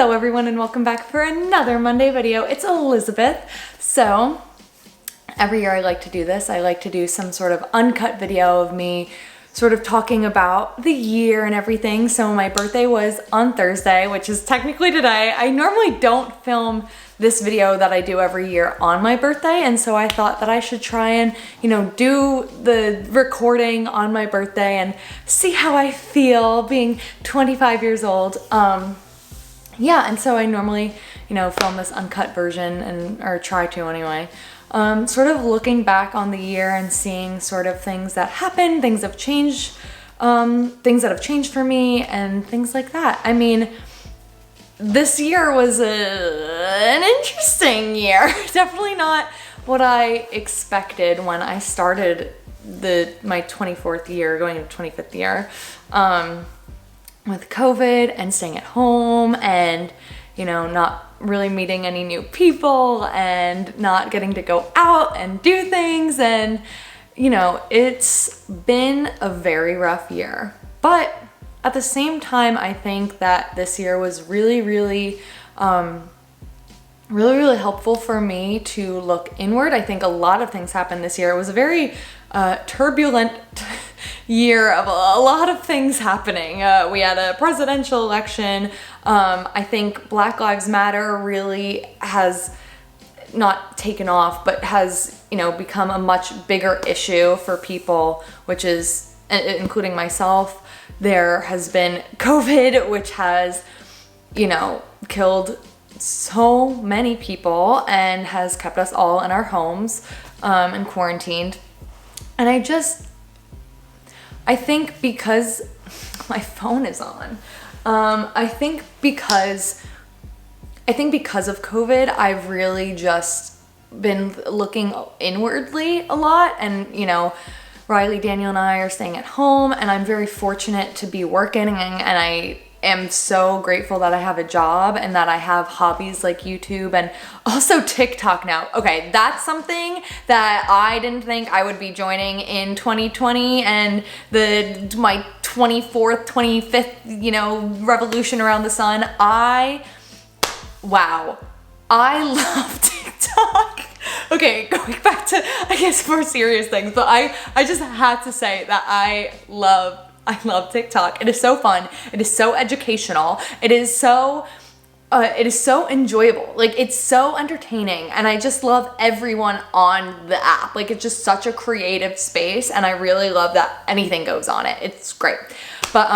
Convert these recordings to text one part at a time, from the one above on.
Hello everyone and welcome back for another Monday video. It's Elizabeth. So every year I like to do this. I like to do some sort of uncut video of me sort of talking about the year and everything. So my birthday was on Thursday, which is technically today. I normally don't film this video that I do every year on my birthday, and so I thought that I should try and, do the recording on my birthday and see how I feel being 25 years old. Yeah, and so I normally, film this uncut version or try to anyway. Sort of looking back on the year and seeing sort of things that happened, things that have changed for me and things like that. I mean, this year was an interesting year. Definitely not what I expected when I started my 24th year, going into 25th year, with COVID and staying at home and, not really meeting any new people and not getting to go out and do things. And, it's been a very rough year. But at the same time, I think that this year was really helpful for me to look inward. I think a lot of things happened this year. It was a very turbulent year of a lot of things happening. We had a presidential election. I think Black Lives Matter really has not taken off, but has, become a much bigger issue for people, which is, including myself. There has been COVID, which has, killed so many people and has kept us all in our homes and quarantined. And I think because my phone is on, I think because of COVID, I've really just been looking inwardly a lot. And, Riley, Daniel, and I are staying at home, and I'm very fortunate to be working, and I am so grateful that I have a job and that I have hobbies like YouTube and also TikTok now. Okay, that's something that I didn't think I would be joining in 2020 and my 24th, 25th, revolution around the sun. Wow, I love TikTok. Okay, going back to, I guess, more serious things, but I just had to say that I love TikTok. It is so fun. It is so educational. It is so enjoyable. Like, it's so entertaining, and I just love everyone on the app. Like, it's just such a creative space, and I really love that anything goes on it. It's great. But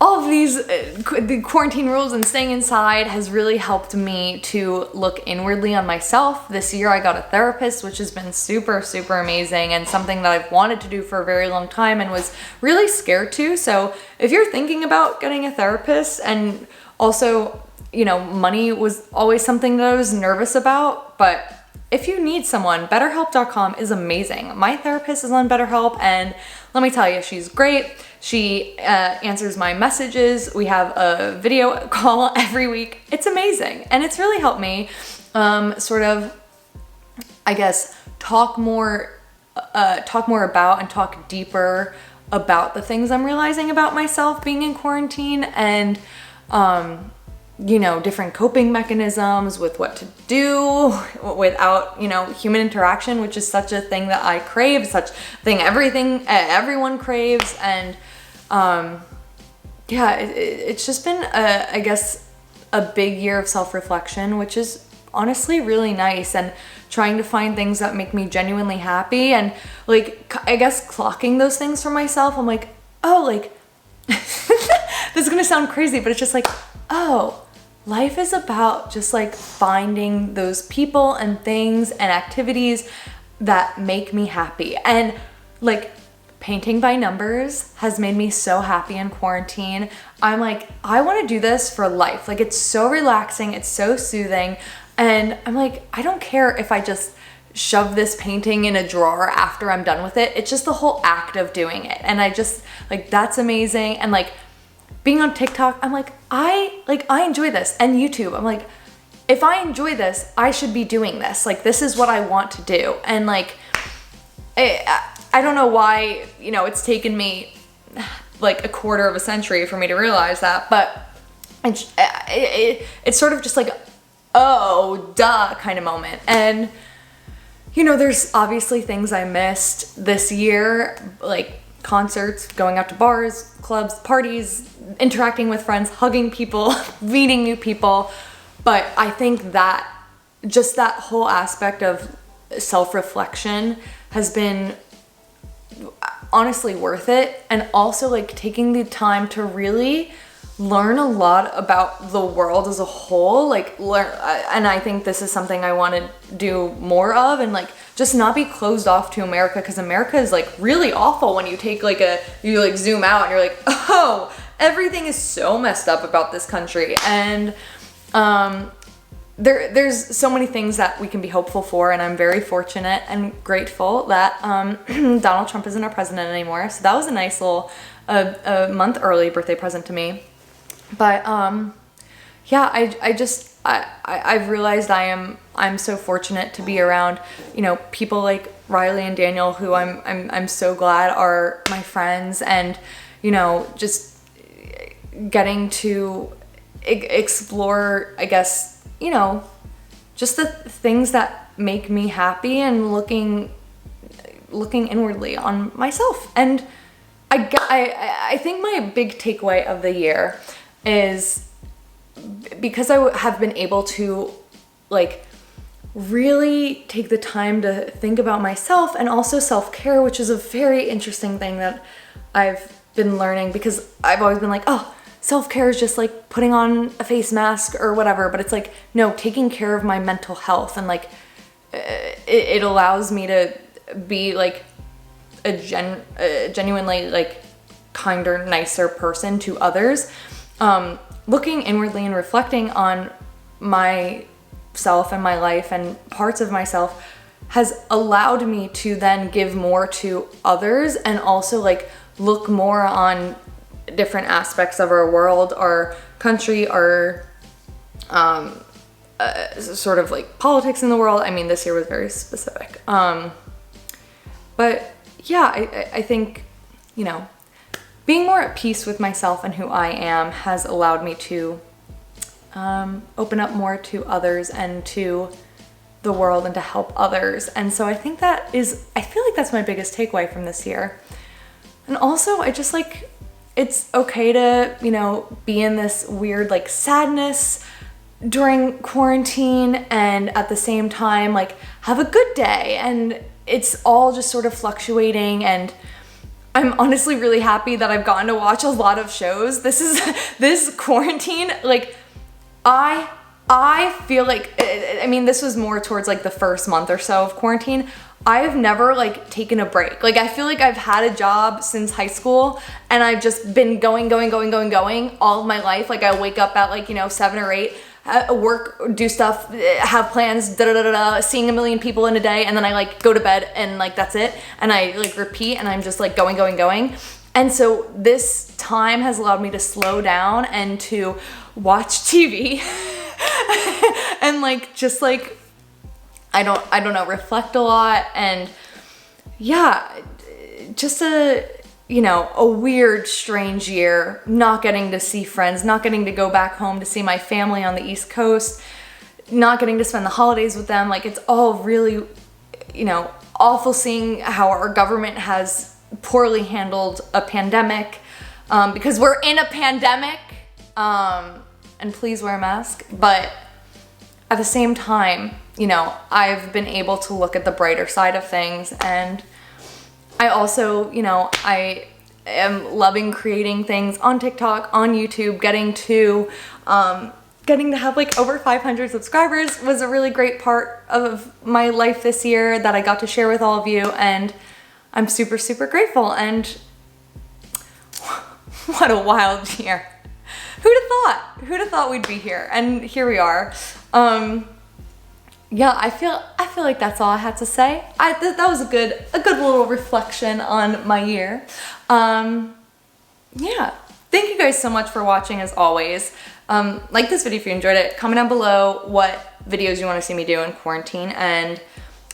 all of these the quarantine rules and staying inside has really helped me to look inwardly on myself. This year I got a therapist, which has been super amazing and something that I've wanted to do for a very long time and was really scared to. So if you're thinking about getting a therapist, and also, money was always something that I was nervous about, but if you need someone, BetterHelp.com is amazing. My therapist is on BetterHelp, and let me tell you, she's great. She answers my messages. We have a video call every week. It's amazing, and it's really helped me sort of, I guess, talk more about and talk deeper about the things I'm realizing about myself being in quarantine, and different coping mechanisms with what to do without, human interaction, which is such a thing that I crave, such a thing everyone craves. And it's just been I guess a big year of self-reflection, which is honestly really nice, and trying to find things that make me genuinely happy, and I guess clocking those things for myself. I'm like, this is gonna sound crazy, but it's just like, life is about just finding those people and things and activities that make me happy. And painting by numbers has made me so happy in quarantine. I'm like, I want to do this for life. It's so relaxing, it's so soothing, and I'm like, I don't care if I just shove this painting in a drawer after I'm done with it. It's just the whole act of doing it, and I just that's amazing. And being on TikTok, I'm like, I enjoy this. And YouTube, I'm like, if I enjoy this, I should be doing this. This is what I want to do. And I don't know why, it's taken me a quarter of a century for me to realize that, but it's sort of just like, oh, duh kind of moment. And, you know, there's obviously things I missed this year, like concerts, going out to bars, clubs, parties, interacting with friends, hugging people, meeting new people. But I think that just that whole aspect of self-reflection has been honestly worth it. And also like taking the time to really learn a lot about the world as a whole, like and I think this is something I want to do more of, and like just not be closed off to America, because America is like really awful when you take like you like zoom out and you're like, oh, everything is so messed up about this country. And there's so many things that we can be hopeful for, and I'm very fortunate and grateful that Donald Trump isn't our president anymore. So that was a nice little a month early birthday present to me. But yeah, I've realized I'm so fortunate to be around, you know, people like Riley and Daniel, who I'm so glad are my friends, and, you know, just getting to explore, I guess, you know, just the things that make me happy, and looking inwardly on myself. And I think my big takeaway of the year is, because I have been able to like really take the time to think about myself, and also self-care, which is a very interesting thing that I've been learning, because I've always been like, oh, self-care is just like putting on a face mask or whatever, but it's like, no, taking care of my mental health, and like it allows me to be like a genuinely like kinder, nicer person to others. Looking inwardly and reflecting on myself and my life and parts of myself has allowed me to then give more to others, and also like look more on different aspects of our world, our country, our sort of like politics in the world. I mean, this year was very specific. But yeah, I think, you know, being more at peace with myself and who I am has allowed me to open up more to others and to the world, and to help others. And so I think I feel like that's my biggest takeaway from this year. And also, I just like, it's okay to, you know, be in this weird like sadness during quarantine, and at the same time like have a good day, and it's all just sort of fluctuating. And I'm honestly really happy that I've gotten to watch a lot of shows. This quarantine, like I feel like, I mean, this was more towards like the first month or so of quarantine. I've never like taken a break. Like I feel like I've had a job since high school, and I've just been going all of my life. Like I wake up at like, you know, 7 or 8, work, do stuff, have plans, seeing a million people in a day, and then I like go to bed, and like that's it. And I like repeat, and I'm just like going. And so this time has allowed me to slow down and to watch TV and like just like I don't know, reflect a lot. And yeah, just a weird, strange year, not getting to see friends, not getting to go back home to see my family on the East Coast, not getting to spend the holidays with them. Like it's all really, awful seeing how our government has poorly handled a pandemic, because we're in a pandemic, and please wear a mask. But at the same time, I've been able to look at the brighter side of things. And I also, I am loving creating things on TikTok, on YouTube. Getting to have like over 500 subscribers was a really great part of my life this year that I got to share with all of you. And I'm super, super grateful. And what a wild year. Who'd have thought we'd be here? And here we are. Yeah, I feel like that's all I had to say. That was a good little reflection on my year. Yeah, thank you guys so much for watching, as always. Like this video if you enjoyed it. Comment down below what videos you want to see me do in quarantine, and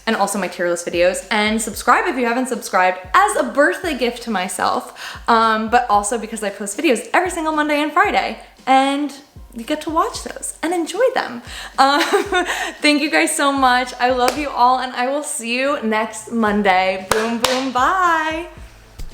also my tier list videos. And subscribe if you haven't subscribed, as a birthday gift to myself, but also because I post videos every single Monday and Friday. And you get to watch those and enjoy them. Thank you guys so much. I love you all, and I will see you next Monday. Boom, boom, bye.